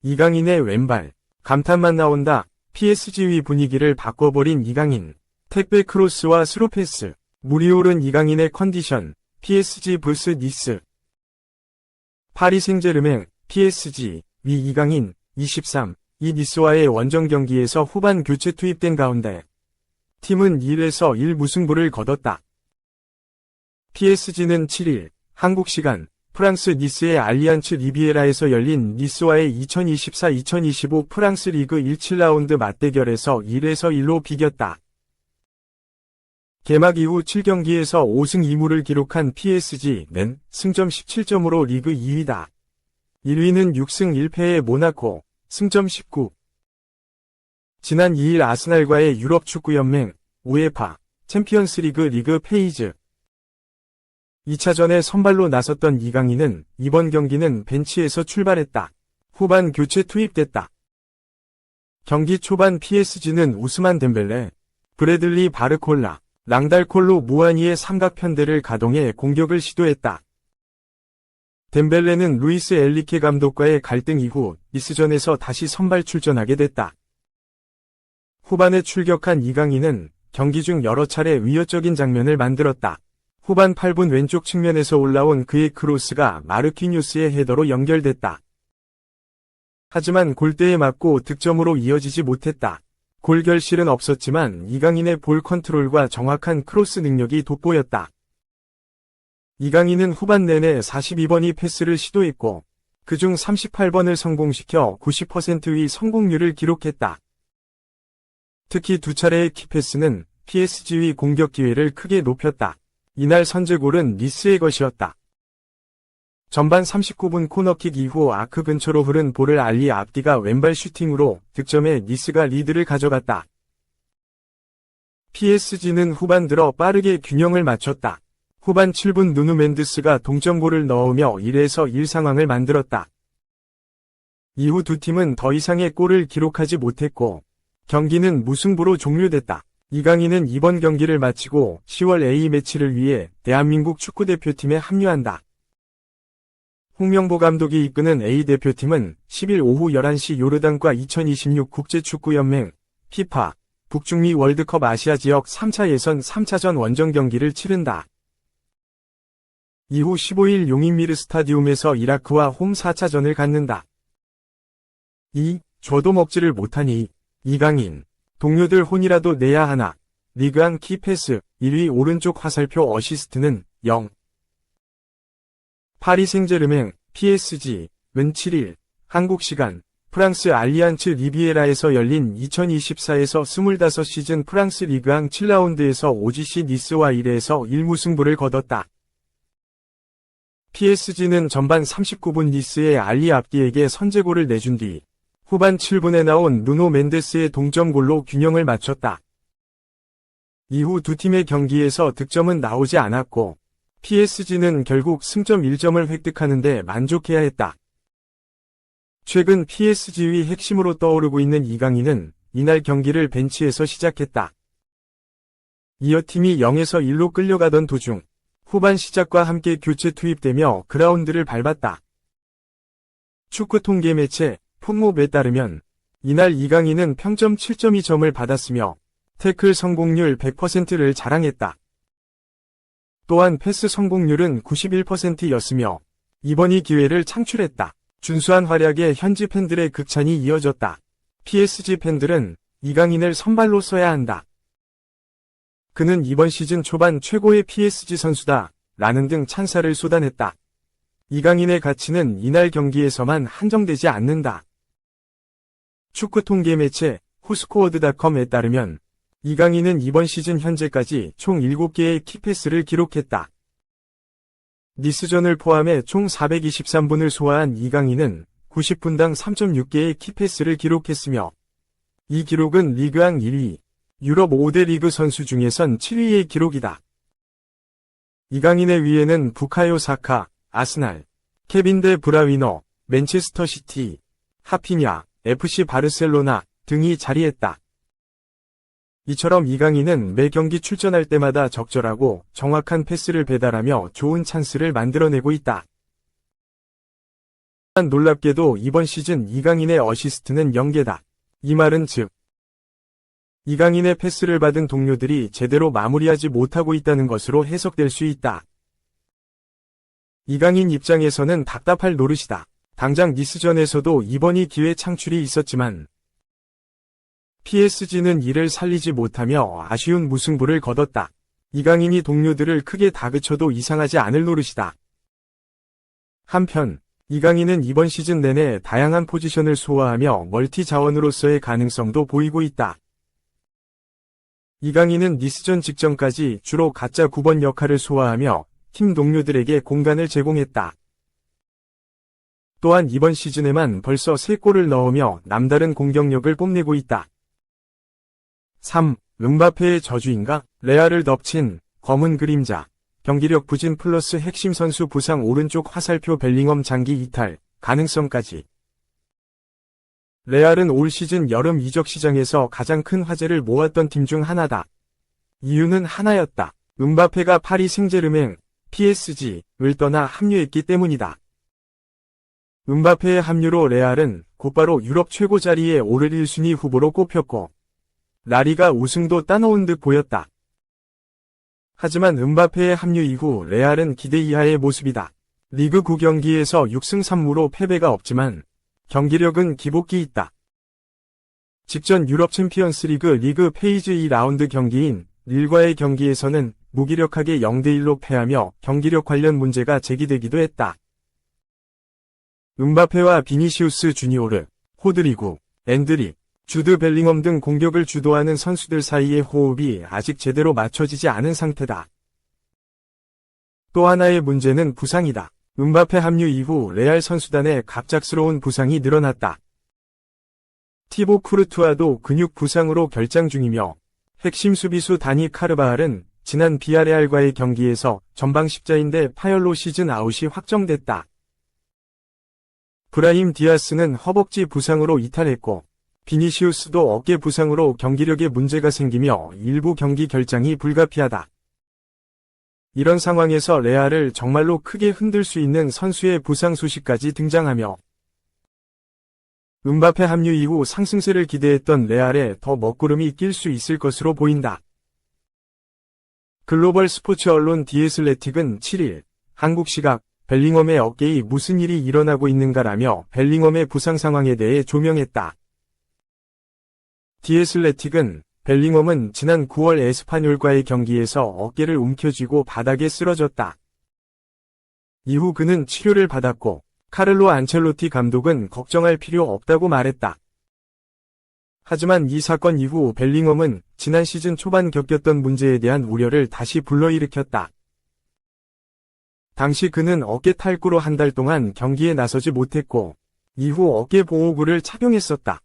이강인의 왼발. 감탄만 나온다. PSG 분위기를 바꿔버린 이강인. 택배 크로스와 스루 패스. 물이 오른 이강인의 컨디션. PSG vs 니스. 파리 생제르맹, PSG, 위 이강인, 23, 이 니스와의 원정 경기에서 후반 교체 투입된 가운데 팀은 1에서 1 무승부를 거뒀다. PSG는 7일, 한국 시간, 프랑스 니스의 알리안츠 리비에라에서 열린 니스와의 2024-2025 프랑스 리그 17라운드 맞대결에서 1에서 1로 비겼다. 개막 이후 7경기에서 5승 2무를 기록한 PSG는 승점 17점으로 리그 2위다. 1위는 6승 1패의 모나코, 승점 19. 지난 2일 아스날과의 유럽축구연맹, 우에파, 챔피언스리그 리그 페이즈 2차전에 선발로 나섰던 이강인은 이번 경기는 벤치에서 출발했다. 후반 교체 투입됐다. 경기 초반 PSG는 우스만 덴벨레, 브래들리 바르콜라, 랑달콜로 무아니의 삼각편대를 가동해 공격을 시도했다. 덴벨레는 루이스 엘리케 감독과의 갈등 이후 니스전에서 다시 선발 출전하게 됐다. 후반에 출격한 이강인은 경기 중 여러 차례 위협적인 장면을 만들었다. 후반 8분 왼쪽 측면에서 올라온 그의 크로스가 마르키뉴스의 헤더로 연결됐다. 하지만 골대에 맞고 득점으로 이어지지 못했다. 골 결실은 없었지만 이강인의 볼 컨트롤과 정확한 크로스 능력이 돋보였다. 이강인은 후반 내내 42번이 패스를 시도했고 그중 38번을 성공시켜 90%의 성공률을 기록했다. 특히 두 차례의 키패스는 PSG의 공격 기회를 크게 높였다. 이날 선제골은 니스의 것이었다. 전반 39분 코너킥 이후 아크 근처로 흐른 볼을 알리 압디가 왼발 슈팅으로 득점해 니스가 리드를 가져갔다. PSG는 후반 들어 빠르게 균형을 맞췄다. 후반 7분 누누 멘드스가 동점골을 넣으며 1에서 1 상황을 만들었다. 이후 두 팀은 더 이상의 골을 기록하지 못했고 경기는 무승부로 종료됐다. 이강인은 이번 경기를 마치고 10월 A매치를 위해 대한민국 축구대표팀에 합류한다. 홍명보 감독이 이끄는 A대표팀은 10일 오후 11시 요르단과 2026 국제축구연맹 피파 북중미 월드컵 아시아 지역 3차 예선 3차전 원정 경기를 치른다. 이후 15일 용인미르 스타디움에서 이라크와 홈 4차전을 갖는다. 줘도 먹지를 못하니 이강인 동료들 혼이라도 내야 하나. 리그안 키패스 1위 오른쪽 화살표 어시스트는 0. 파리 생제르맹 PSG는 7일 한국 시간 프랑스 알리안츠 리비에라에서 열린 2024에서 25시즌 프랑스 리그앙 7라운드에서 OGC 니스와 1에서 1 무승부를 거뒀다. PSG는 전반 39분 니스의 알리 압디에게 선제골을 내준 뒤 후반 7분에 나온 누노 멘데스의 동점골로 균형을 맞췄다. 이후 두 팀의 경기에서 득점은 나오지 않았고 PSG는 결국 승점 1점을 획득하는 데 만족해야 했다. 최근 PSG의 핵심으로 떠오르고 있는 이강인은 이날 경기를 벤치에서 시작했다. 이어 팀이 0에서 1로 끌려가던 도중 후반 시작과 함께 교체 투입되며 그라운드를 밟았다. 축구 통계 매체 풋몹에 따르면 이날 이강인은 평점 7.2점을 받았으며 태클 성공률 100%를 자랑했다. 또한 패스 성공률은 91%였으며 이번이 기회를 창출했다. 준수한 활약에 현지 팬들의 극찬이 이어졌다. PSG 팬들은 이강인을 선발로 써야 한다. 그는 이번 시즌 초반 최고의 PSG 선수다. 라는 등 찬사를 쏟아냈다. 이강인의 가치는 이날 경기에서만 한정되지 않는다. 축구 통계 매체 후스코어드닷컴에 따르면 이강인은 이번 시즌 현재까지 총 7개의 키패스를 기록했다. 니스전을 포함해 총 423분을 소화한 이강인은 90분당 3.6개의 키패스를 기록했으며 이 기록은 리그앙 1위, 유럽 5대 리그 선수 중에선 7위의 기록이다. 이강인의 위에는 부카요 사카, 아스날, 케빈 데 브라위너, 맨체스터 시티, 하피냐, FC 바르셀로나 등이 자리했다. 이처럼 이강인은 매 경기 출전할 때마다 적절하고 정확한 패스를 배달하며 좋은 찬스를 만들어내고 있다. 놀랍게도 이번 시즌 이강인의 어시스트는 0개다. 이 말은 즉, 이강인의 패스를 받은 동료들이 제대로 마무리하지 못하고 있다는 것으로 해석될 수 있다. 이강인 입장에서는 답답할 노릇이다. 당장 니스전에서도 이번이 기회 창출이 있었지만 PSG는 이를 살리지 못하며 아쉬운 무승부를 거뒀다. 이강인이 동료들을 크게 다그쳐도 이상하지 않을 노릇이다. 한편 이강인은 이번 시즌 내내 다양한 포지션을 소화하며 멀티 자원으로서의 가능성도 보이고 있다. 이강인은 니스전 직전까지 주로 가짜 9번 역할을 소화하며 팀 동료들에게 공간을 제공했다. 또한 이번 시즌에만 벌써 3골을 넣으며 남다른 공격력을 뽐내고 있다. 3. 음바페의 저주인가? 레알을 덮친 검은 그림자. 경기력 부진 플러스 핵심 선수 부상 오른쪽 화살표 벨링엄 장기 이탈 가능성까지. 레알은 올 시즌 여름 이적 시장에서 가장 큰 화제를 모았던 팀 중 하나다. 이유는 하나였다. 음바페가 파리 생제르맹, PSG를 떠나 합류했기 때문이다. 음바페의 합류로 레알은 곧바로 유럽 최고 자리에 오를 1순위 후보로 꼽혔고 라리가 우승도 따놓은 듯 보였다. 하지만 음바페의 합류 이후 레알은 기대 이하의 모습이다. 리그 9경기에서 6승 3무로 패배가 없지만 경기력은 기복기 있다. 직전 유럽 챔피언스 리그 페이즈 2라운드 경기인 릴과의 경기에서는 무기력하게 0대1로 패하며 경기력 관련 문제가 제기되기도 했다. 음바페와 비니시우스 주니오르, 호드리구, 엔드릭, 주드 벨링엄 등 공격을 주도하는 선수들 사이의 호흡이 아직 제대로 맞춰지지 않은 상태다. 또 하나의 문제는 부상이다. 음바페 합류 이후 레알 선수단에 갑작스러운 부상이 늘어났다. 티보 쿠르투아도 근육 부상으로 결장 중이며 핵심 수비수 다니 카르바할은 지난 비아레알과의 경기에서 전방 십자인대 파열로 시즌 아웃이 확정됐다. 브라힘 디아스는 허벅지 부상으로 이탈했고 비니시우스도 어깨 부상으로 경기력에 문제가 생기며 일부 경기 결장이 불가피하다. 이런 상황에서 레알을 정말로 크게 흔들 수 있는 선수의 부상 소식까지 등장하며 음바페 합류 이후 상승세를 기대했던 레알에 더 먹구름이 낄 수 있을 것으로 보인다. 글로벌 스포츠 언론 디애슬레틱은 7일 한국 시각 벨링엄의 어깨에 무슨 일이 일어나고 있는가라며 벨링엄의 부상 상황에 대해 조명했다. 디애슬레틱은 벨링엄은 지난 9월 에스파뇰과의 경기에서 어깨를 움켜쥐고 바닥에 쓰러졌다. 이후 그는 치료를 받았고 카를로 안첼로티 감독은 걱정할 필요 없다고 말했다. 하지만 이 사건 이후 벨링엄은 지난 시즌 초반 겪었던 문제에 대한 우려를 다시 불러일으켰다. 당시 그는 어깨 탈구로 한 달 동안 경기에 나서지 못했고 이후 어깨 보호구를 착용했었다.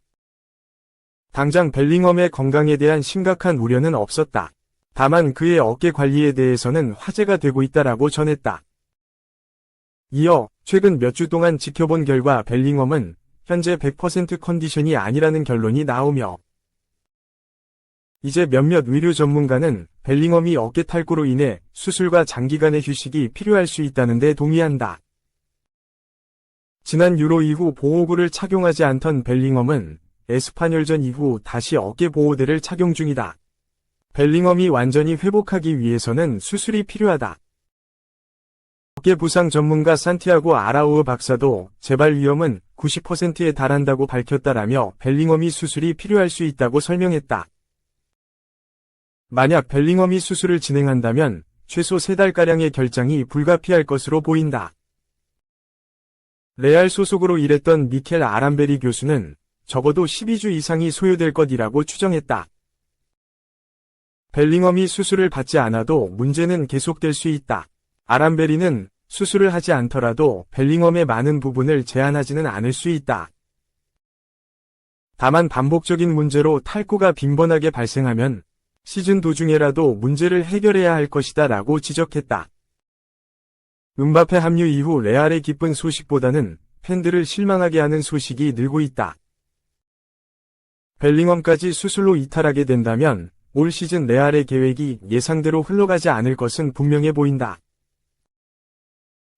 당장 벨링엄의 건강에 대한 심각한 우려는 없었다. 다만 그의 어깨 관리에 대해서는 화제가 되고 있다라고 전했다. 이어 최근 몇 주 동안 지켜본 결과 벨링엄은 현재 100% 컨디션이 아니라는 결론이 나오며 이제 몇몇 의료 전문가는 벨링엄이 어깨 탈구로 인해 수술과 장기간의 휴식이 필요할 수 있다는 데 동의한다. 지난 유로 이후 보호구를 착용하지 않던 벨링엄은 에스파뇰전 이후 다시 어깨 보호대를 착용 중이다. 벨링엄이 완전히 회복하기 위해서는 수술이 필요하다. 어깨 부상 전문가 산티아고 아라우흐 박사도 재발 위험은 90%에 달한다고 밝혔다라며 벨링엄이 수술이 필요할 수 있다고 설명했다. 만약 벨링엄이 수술을 진행한다면 최소 3달가량의 결장이 불가피할 것으로 보인다. 레알 소속으로 일했던 미켈 아람베리 교수는 적어도 12주 이상이 소요될 것이라고 추정했다. 벨링엄이 수술을 받지 않아도 문제는 계속될 수 있다. 아람베리는 수술을 하지 않더라도 벨링엄의 많은 부분을 제한하지는 않을 수 있다. 다만 반복적인 문제로 탈구가 빈번하게 발생하면 시즌 도중에라도 문제를 해결해야 할 것이다 라고 지적했다. 음바페 합류 이후 레알의 기쁜 소식보다는 팬들을 실망하게 하는 소식이 늘고 있다. 벨링엄까지 수술로 이탈하게 된다면 올 시즌 레알의 계획이 예상대로 흘러가지 않을 것은 분명해 보인다.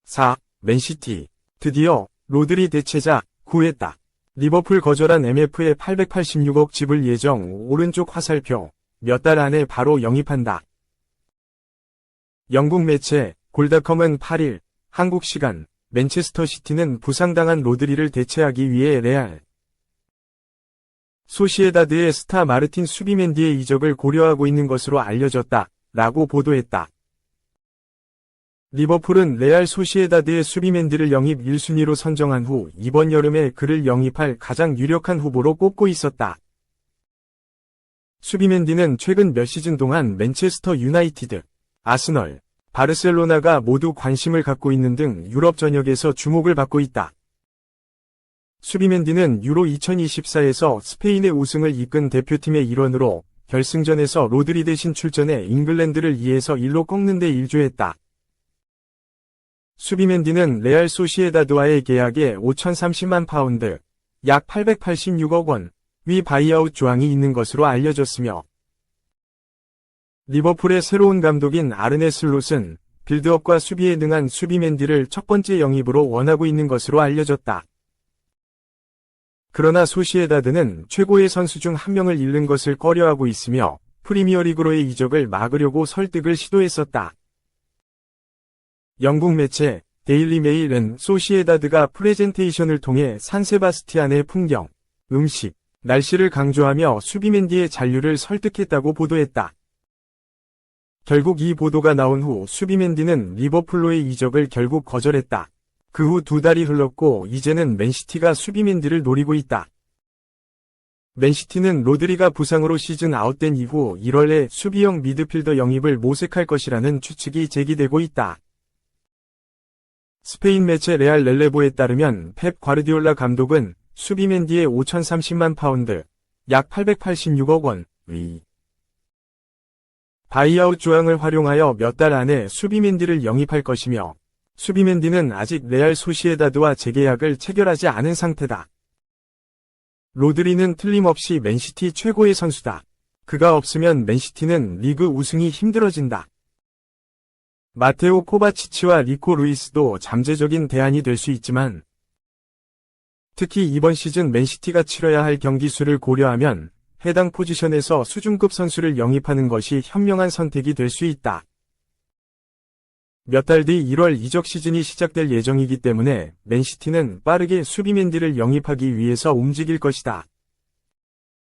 4. 맨시티. 드디어 로드리 대체자, 구했다. 리버풀 거절한 MF에 886억 지불 예정. 오른쪽 화살표. 몇 달 안에 바로 영입한다. 영국 매체 골닷컴은 8일 한국 시간 맨체스터 시티는 부상당한 로드리를 대체하기 위해 레알 소시에다드의 스타 마르틴 수비멘디의 이적을 고려하고 있는 것으로 알려졌다. 라고 보도했다. 리버풀은 레알 소시에다드의 수비멘디를 영입 1순위로 선정한 후 이번 여름에 그를 영입할 가장 유력한 후보로 꼽고 있었다. 수비멘디는 최근 몇 시즌 동안 맨체스터 유나이티드, 아스널, 바르셀로나가 모두 관심을 갖고 있는 등 유럽 전역에서 주목을 받고 있다. 수비멘디는 유로 2024에서 스페인의 우승을 이끈 대표팀의 일원으로 결승전에서 로드리 대신 출전해 잉글랜드를 2에서 1로 꺾는 데 일조했다. 수비멘디는 레알 소시에다드와의 계약에 5,030만 파운드, 약 886억 원, 위 바이아웃 조항이 있는 것으로 알려졌으며 리버풀의 새로운 감독인 아르네 슬롯은 빌드업과 수비에 능한 수비멘디를 첫 번째 영입으로 원하고 있는 것으로 알려졌다. 그러나 소시에다드는 최고의 선수 중 한 명을 잃는 것을 꺼려하고 있으며 프리미어리그로의 이적을 막으려고 설득을 시도했었다. 영국 매체 데일리 메일은 소시에다드가 프레젠테이션을 통해 산세바스티안의 풍경, 음식, 날씨를 강조하며 수비멘디의 잔류를 설득했다고 보도했다. 결국 이 보도가 나온 후 수비멘디는 리버풀로의 이적을 결국 거절했다. 그 후 2달이 흘렀고 이제는 맨시티가 수비멘디를 노리고 있다. 맨시티는 로드리가 부상으로 시즌 아웃된 이후 1월에 수비형 미드필더 영입을 모색할 것이라는 추측이 제기되고 있다. 스페인 매체 레알 렐레보에 따르면 펩 과르디올라 감독은 수비멘디의 5,030만 파운드, 약 886억 원, 위 바이아웃 조항을 활용하여 몇 달 안에 수비멘디를 영입할 것이며 수비멘디는 아직 레알 소시에다드와 재계약을 체결하지 않은 상태다. 로드리는 틀림없이 맨시티 최고의 선수다. 그가 없으면 맨시티는 리그 우승이 힘들어진다. 마테오 코바치치와 리코 루이스도 잠재적인 대안이 될 수 있지만 특히 이번 시즌 맨시티가 치러야 할 경기 수를 고려하면 해당 포지션에서 수준급 선수를 영입하는 것이 현명한 선택이 될 수 있다. 몇 달 뒤 1월 이적 시즌이 시작될 예정이기 때문에 맨시티는 빠르게 수비멘디를 영입하기 위해서 움직일 것이다.